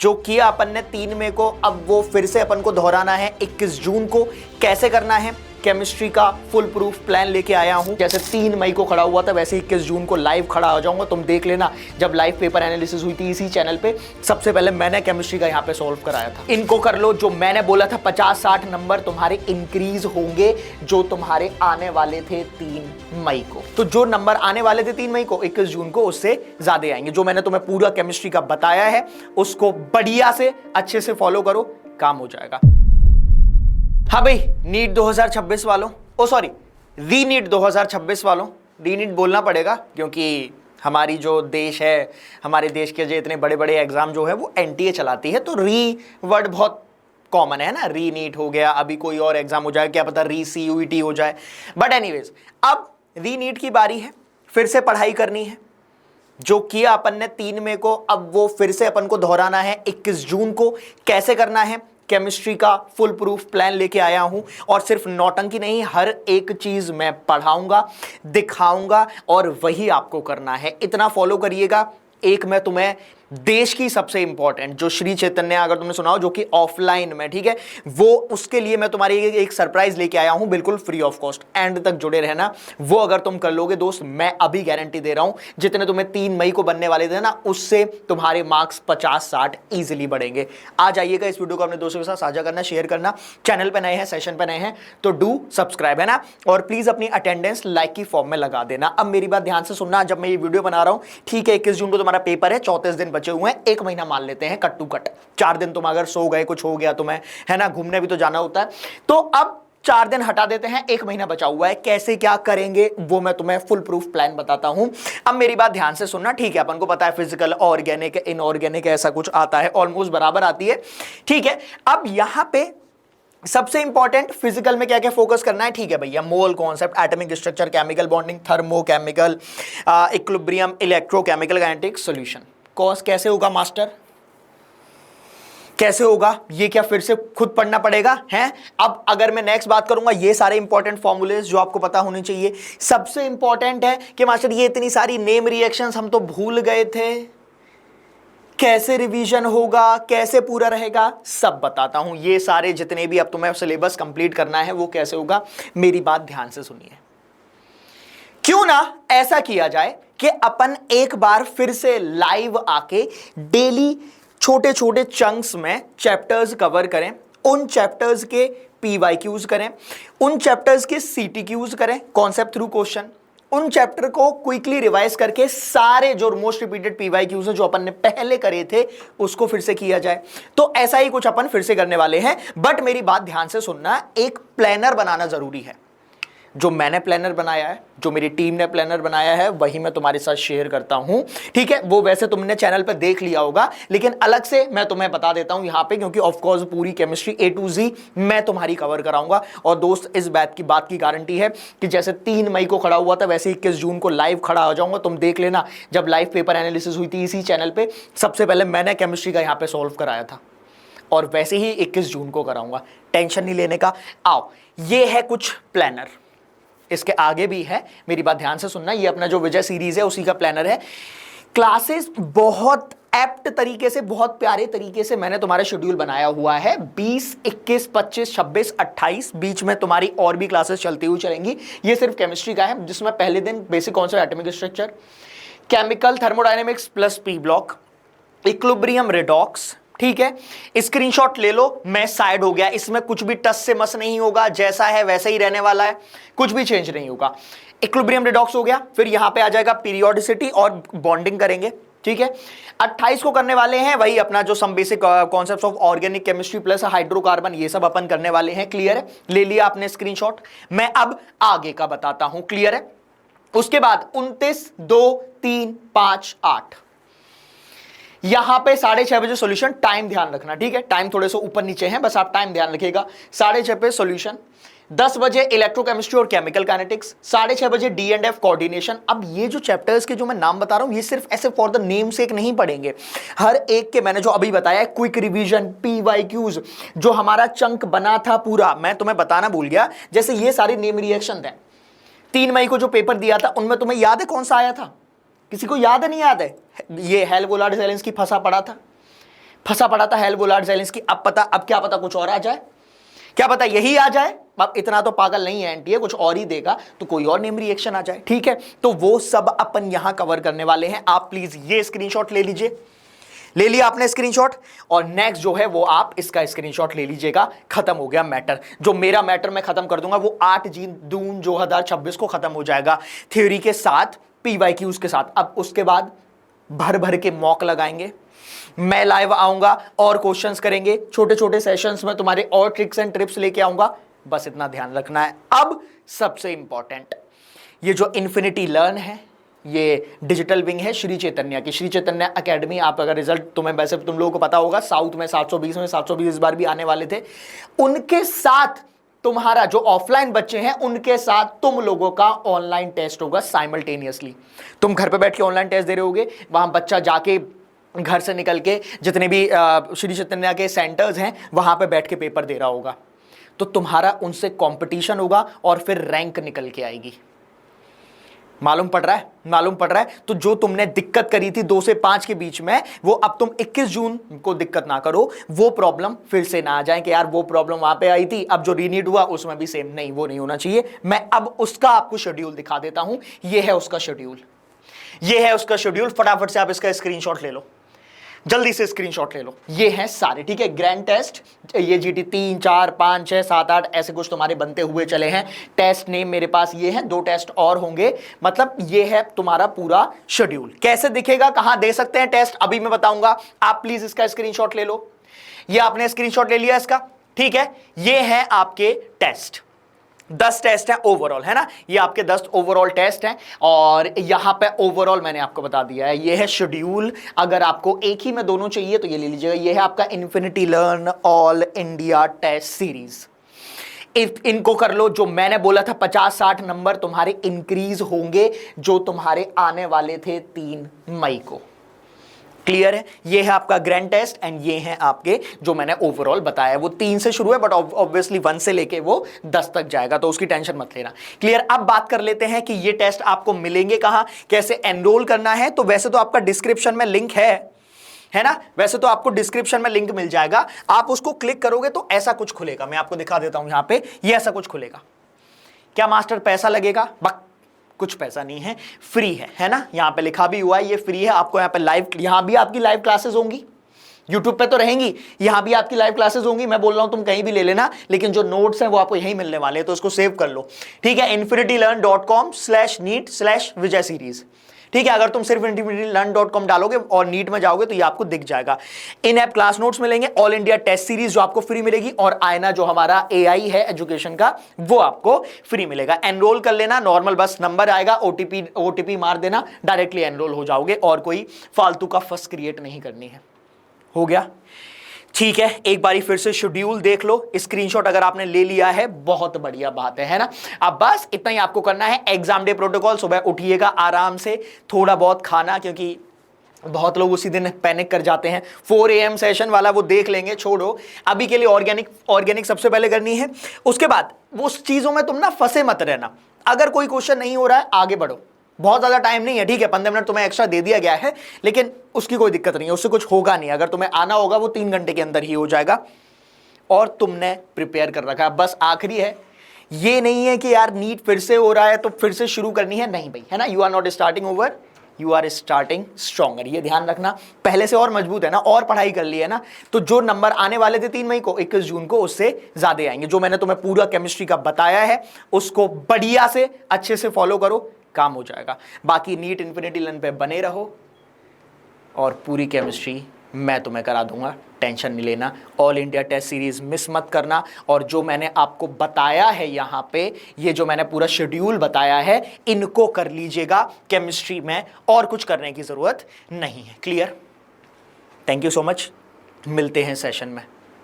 जो किया अपन ने 3 मई को, अब वो फिर से अपन को दोहराना है 21 जून को। कैसे करना है? केमिस्ट्री का फुल प्रूफ प्लान लेके आया हूं। जैसे 3 मई को खड़ा हुआ था वैसे 21 जून को लाइव खड़ा हो जाऊंगा। तुम देख लेना, जब लाइव पेपर एनालिसिस हुई थी इसी चैनल पे, सबसे पहले मैंने केमिस्ट्री का यहां पे सॉल्व कराया था। इनको कर लो, जो मैंने बोला था 50-60 नंबर तुम्हारे इंक्रीज होंगे जो तुम्हारे आने वाले थे 3 मई को। तो जो नंबर आने वाले थे 3 मई को, 21 जून को उससे ज्यादा आएंगे। जो मैंने तुम्हें पूरा केमिस्ट्री का बताया है उसको बढ़िया से अच्छे से फॉलो करो, काम हो जाएगा। हाँ भाई, नीट 2026 वालों, ओ सॉरी री नीट 2026 वालों, री नीट बोलना पड़ेगा क्योंकि हमारी जो देश है, हमारे देश के जो इतने बड़े बड़े एग्जाम जो है वो एनटीए चलाती है, तो री वर्ड बहुत कॉमन है ना। री नीट हो गया, अभी कोई और एग्जाम हो जाए, क्या पता री सीयूईटी हो जाए, बट एनीवेज अब री नीट की बारी है, फिर से पढ़ाई करनी है। जो किया अपन ने 3 मई को, अब वो फिर से अपन को दोहराना है 21 जून को। कैसे करना है? केमिस्ट्री का फुल प्रूफ प्लान लेके आया हूं, और सिर्फ नौटंकी नहीं, हर एक चीज मैं पढ़ाऊंगा, दिखाऊंगा, और वही आपको करना है। इतना फॉलो करिएगा। एक मैं तुम्हें देश की सबसे इंपॉर्टेंट जो श्री चैतन्य, अगर तुमने सुना हो, जो कि ऑफलाइन में, ठीक है, वो उसके लिए मैं तुम्हारी एक सरप्राइज लेके आया हूं, बिल्कुल फ्री ऑफ कॉस्ट। एंड तक जुड़े रहना। वो अगर तुम कर लोगे दोस्त, मैं अभी गारंटी दे रहा हूं, जितने तुम्हें 3 मई को बनने वाले थे ना, उससे तुम्हारे मार्क्स 50-60 इजीली बढ़ेंगे। आ जाइएगा, इस वीडियो को अपने दोस्तों के साथ साझा करना, शेयर करना। चैनल पर नए हैं, सेशन पर नए हैं तो डू सब्सक्राइब, है ना। और प्लीज अपनी अटेंडेंस लाइक की फॉर्म में लगा देना। अब मेरी बात ध्यान से सुनना, जब मैं ये वीडियो बना रहा हूं, ठीक है, 21 जून को तुम्हारा पेपर है, 34 दिन बचे हुए हैं, 1 महीना मान लेते हैं कट टू कट। 4 दिन तुम अगर सो गए, कुछ हो गया तुम्हें, है ना, घूमने भी तो जाना होता है, तो अब 4 दिन हटा देते हैं, 1 महीना बचा हुआ है। कैसे क्या करेंगे वो मैं तुम्हें फुल प्रूफ प्लान बताता हूं। अब मेरी बात ध्यान से सुनना, ठीक है। अपन को पता है फिजिकल, ऑर्गेनिक, इनऑर्गेनिक ऐसा कुछ आता है, ऑलमोस्ट बराबर आती है, ठीक है। अब यहां पे सबसे इंपॉर्टेंट फिजिकल में क्या क्या फोकस करना है, ठीक है भैया। Mole concept, atomic structure, chemical bonding, thermochemical, equilibrium, electrochemical kinetic, solution. Cos कैसे होगा मास्टर, कैसे होगा? ये क्या फिर से खुद पढ़ना पड़ेगा हैं? अब अगर मैं नेक्स्ट बात करूंगा, ये सारे इंपॉर्टेंट फॉर्मूलेज जो आपको पता होने चाहिए। सबसे इंपॉर्टेंट है कि मास्टर ये इतनी सारी नेम रिएक्शंस हम तो भूल गए थे, कैसे रिवीजन होगा, कैसे पूरा रहेगा, सब बताता हूं। ये सारे जितने भी अब तुम्हें सिलेबस कंप्लीट करना है वो कैसे होगा, मेरी बात ध्यान से सुनिए। क्यों ना ऐसा किया जाए कि अपन एक बार फिर से लाइव आके डेली छोटे छोटे चंक्स में चैप्टर्स कवर करें, उन चैप्टर्स के पीवाईक्यूज करें, उन चैप्टर्स के सीटीक्यूज करें, कॉन्सेप्ट थ्रू क्वेश्चन, उन चैप्टर को क्विकली रिवाइज करके सारे जो मोस्ट रिपीटेड पीवाईक्यूज हैं जो अपन ने पहले करे थे उसको फिर से किया जाए। तो ऐसा ही कुछ अपन फिर से करने वाले हैं, बट मेरी बात ध्यान से सुनना, एक प्लानर बनाना जरूरी है। जो मैंने प्लानर बनाया है, जो मेरी टीम ने प्लानर बनाया है, वही मैं तुम्हारे साथ शेयर करता हूं, ठीक है। वो वैसे तुमने चैनल पर देख लिया होगा, लेकिन अलग से मैं तुम्हें बता देता हूं यहां पे, क्योंकि ऑफ कोर्स पूरी केमिस्ट्री A to Z मैं तुम्हारी कवर कराऊंगा। और दोस्त, इस बात की गारंटी है कि जैसे 3 मई को खड़ा हुआ था वैसे 21 जून को लाइव खड़ा हो जाऊंगा। तुम देख लेना, जब लाइव पेपर एनालिसिस हुई थी इसी चैनल पर, सबसे पहले मैंने केमिस्ट्री का यहां पर सॉल्व कराया था, और वैसे ही 21 जून को कराऊंगा। टेंशन नहीं लेने का। आओ, ये है कुछ प्लानर, इसके आगे भी है, मेरी बात ध्यान से सुनना। ये अपना जो विजय सीरीज है उसी का प्लानर है। क्लासेस बहुत एप्ट तरीके से, बहुत प्यारे तरीके से मैंने तुम्हारा शेड्यूल बनाया हुआ है। 20, 21, 25, 26, 28 बीच में तुम्हारी और भी क्लासेस चलती हुई चलेंगी। ये सिर्फ केमिस्ट्री का है, जिसमें पहले दिन basic concept atomic structure, chemical thermodynamics plus P block, equilibrium redox, ठीक है। स्क्रीनशॉट ले लो, मैं साइड हो गया, इसमें कुछ भी टस से मस नहीं होगा, जैसा है वैसा ही रहने वाला है, कुछ भी चेंज नहीं होगा। इक्विलिब्रियम रिडॉक्स हो गया, फिर यहां पे आ जाएगा पीरियोडिसिटी और बॉन्डिंग करेंगे, ठीक है। 28 को करने वाले हैं वही अपना जो some basic concepts of organic chemistry plus hydrocarbon, ये सब अपन करने वाले हैं। क्लियर है? ले लिया आपने स्क्रीनशॉट। मैं अब आगे का बताता हूं, क्लियर है? उसके बाद 29, 2, 3, 5, 8 यहां पे 6:30 बजे सॉल्यूशन। टाइम ध्यान रखना, ठीक है, टाइम थोड़े से ऊपर नीचे हैं, बस आप टाइम ध्यान रखिएगा। 6:30 पे सॉल्यूशन, 10 बजे इलेक्ट्रोकेमिस्ट्री और केमिकल काइनेटिक्स, 6:30 बजे D&F कोऑर्डिनेशन। अब ये जो चैप्टर्स के जो मैं नाम बता रहा हूं, ये सिर्फ ऐसे फॉर द नेम सेक नहीं पढ़ेंगे, हर एक के मैंने जो अभी बताया है, क्विक रिवीजन, पीवाईक्यूज, जो हमारा चंक बना था पूरा, मैं तुम्हें बताना भूल गया। जैसे ये सारे नेम रिएक्शन थे, 3 मई को जो पेपर दिया था उनमें तुम्हें याद है कौन सा आया था? किसी को याद है? नहीं याद है? ये हेल वोलाडिस एलेंस की फंसा पड़ा था। फंसा पड़ा था हेल जेलेंस्की, अब क्या पता कुछ और आ जाए, क्या पता यही आ जाए। अब इतना तो पागल नहीं है एनटीए, कुछ और ही देगा तो कोई और नेम रिएक्शन आ जाए, ठीक है। तो वो सब अपन यहां कवर करने वाले हैं। आप प्लीज ये स्क्रीनशॉट ले लीजिए, ले लिया आपने स्क्रीनशॉट, और नेक्स्ट जो है वो आप इसका स्क्रीनशॉट ले लीजिएगा। खत्म हो गया मैटर। जो मेरा मैटर मैं खत्म कर दूंगा वो 8 जून 2026 को खत्म हो जाएगा, थ्योरी के साथ, पीवाईक्यूज के साथ। अब उसके बाद भर भर के मॉक लगाएंगे, मैं लाइव आऊंगा और क्वेश्चंस करेंगे, छोटे छोटे सेशंस में तुम्हारे और ट्रिक्स एंड ट्रिप्स लेके आऊंगा। बस इतना ध्यान रखना है। अब सबसे इंपॉर्टेंट, ये जो इन्फिनिटी लर्न है, ये डिजिटल विंग है श्री चैतन्य की, श्री चैतन्य एकेडमी। आप अगर रिजल्ट तुम्हें, वैसे तुम लोगों को पता होगा, साउथ में 720 में 720 इस बार भी आने वाले थे। उनके साथ तुम्हारा जो ऑफलाइन बच्चे हैं उनके साथ तुम लोगों का ऑनलाइन टेस्ट होगा साइमल्टेनियसली। तुम घर पे बैठ के ऑनलाइन टेस्ट दे रहे होगे, वहां बच्चा जाके घर से निकल के जितने भी श्री चैतन्य के सेंटर्स हैं वहां पे बैठ के पेपर दे रहा होगा। तो तुम्हारा उनसे कंपटीशन होगा और फिर रैंक निकल के आएगी। मालूम पड़ रहा है, मालूम पड़ रहा है। तो जो तुमने दिक्कत करी थी 2 से 5 के बीच में, वो अब तुम 21 जून को दिक्कत ना करो, वो प्रॉब्लम फिर से ना आ जाए कि यार वो प्रॉब्लम वहां पे आई थी, अब जो रीनीड हुआ उसमें भी सेम। नहीं, वो नहीं होना चाहिए। मैं अब उसका आपको शेड्यूल दिखा देता हूं। ये है उसका शेड्यूल, ये है उसका शेड्यूल। फटाफट से आप इसका स्क्रीनशॉट ले लो, जल्दी से स्क्रीनशॉट ले लो। ये हैं सारे, ठीक है। ग्रैंड टेस्ट, ये जीटी 3, 4, 5, 6, 7, 8 ऐसे कुछ तुम्हारे बनते हुए चले हैं। टेस्ट नेम मेरे पास ये है, 2 टेस्ट और होंगे। मतलब ये है तुम्हारा पूरा शेड्यूल। कैसे दिखेगा, कहां दे सकते हैं टेस्ट, अभी मैं बताऊंगा। आप प्लीज इसका स्क्रीनशॉट ले लो। ये आपने स्क्रीनशॉट ले लिया इसका, ठीक है। ये है आपके टेस्ट, 10 टेस्ट है ओवरऑल, है ना। ये आपके 10 ओवरऑल टेस्ट हैं, और यहां पे ओवरऑल मैंने आपको बता दिया है। ये है शेड्यूल। अगर आपको एक ही में दोनों चाहिए तो ये ले लीजिएगा। ये है आपका infinity learn all India test series. इनको कर लो। जो मैंने बोला था 50-60 नंबर तुम्हारे इंक्रीज होंगे, जो तुम्हारे आने वाले थे 3 मई को। क्लियर है। ये है आपका ग्रैंड टेस्ट, एंड ये है आपके जो मैंने ओवरऑल बताया। वो 3 से शुरू है, बट ऑब्वियसली 1 से लेके वो 10 तक जाएगा, तो उसकी टेंशन मत लेना। क्लियर। अब बात कर लेते हैं कि ये टेस्ट आपको मिलेंगे कहां, कैसे एनरोल करना है। तो वैसे तो आपका डिस्क्रिप्शन में लिंक है ना, वैसे तो आपको डिस्क्रिप्शन में लिंक मिल जाएगा। आप उसको क्लिक करोगे तो ऐसा कुछ खुलेगा। मैं आपको दिखा देता हूं यहां पे, ये ऐसा कुछ खुलेगा। क्या मास्टर पैसा लगेगा? कुछ पैसा नहीं है, फ्री है ना। यहां पे लिखा भी हुआ है ये फ्री है। आपको यहां पे लाइव, यहां भी आपकी लाइव क्लासेस होंगी, यूट्यूब पे तो रहेंगी, यहां भी आपकी लाइव क्लासेस होंगी। मैं बोल रहा हूं तुम कहीं भी ले लेना, लेकिन जो नोट्स हैं वो आपको यहीं मिलने वाले हैं, तो उसको सेव कर लो, ठीक है। infinitylearn.com/NEET/विजय सीरीज, ठीक है। अगर तुम सिर्फ infinitylearn.com डालोगे और नीट में जाओगे तो ये आपको दिख जाएगा। इन ऐप क्लास नोट्स मिलेंगे, ऑल इंडिया टेस्ट सीरीज जो आपको फ्री मिलेगी, और आयना जो हमारा AI है एजुकेशन का, वो आपको फ्री मिलेगा। एनरोल कर लेना, नॉर्मल बस नंबर आएगा, ओटीपी मार देना, डायरेक्टली एनरोल हो जाओगे, और कोई फालतू का फस क्रिएट नहीं करनी है। हो गया, ठीक है। एक बारी फिर से शेड्यूल देख लो, स्क्रीनशॉट अगर आपने ले लिया है बहुत बढ़िया बात है ना। अब बस इतना ही आपको करना है। एग्जाम डे प्रोटोकॉल, सुबह उठिएगा आराम से, थोड़ा बहुत खाना, क्योंकि बहुत लोग उसी दिन पैनिक कर जाते हैं। 4 AM सेशन वाला वो देख लेंगे, छोड़ो अभी के लिए। ऑर्गेनिक सबसे पहले करनी है, उसके बाद उस चीजों में तुम ना फंसे मत रहना। अगर कोई क्वेश्चन नहीं हो रहा है आगे बढ़ो, बहुत ज्यादा टाइम नहीं है, ठीक है। 15 मिनट तुम्हें एक्स्ट्रा दे दिया गया है, लेकिन उसकी कोई दिक्कत नहीं है, उससे कुछ होगा नहीं। अगर तुम्हें आना होगा वो 3 घंटे के अंदर ही हो जाएगा, और तुमने प्रिपेयर कर रखा है। बस आखिरी है, ये नहीं है कि यार नीट फिर से हो रहा है तो फिर से शुरू करनी है, नहीं भाई, है ना। You are not starting over, you are starting stronger. ये ध्यान रखना, पहले से और मजबूत है ना, और पढ़ाई कर ली है ना, तो जो नंबर आने वाले थे 3 मई को, 21 जून को, उससे ज्यादा आएंगे। जो मैंने तुम्हें पूरा केमिस्ट्री का बताया है उसको बढ़िया से अच्छे से फॉलो करो, काम हो जाएगा। बाकी नीट इन्फिनिटी लर्न पे बने रहो, और पूरी केमिस्ट्री मैं तुम्हें करा दूंगा, टेंशन नहीं लेना। All India test series miss मत करना, और जो मैंने आपको बताया है यहाँ पे, ये जो मैंने पूरा शेड्यूल बताया है, इनको कर लीजिएगा केमिस्ट्री में, और कुछ करने की जरूरत नहीं है। Clear. Thank you so much, मिलते हैं सेशन में।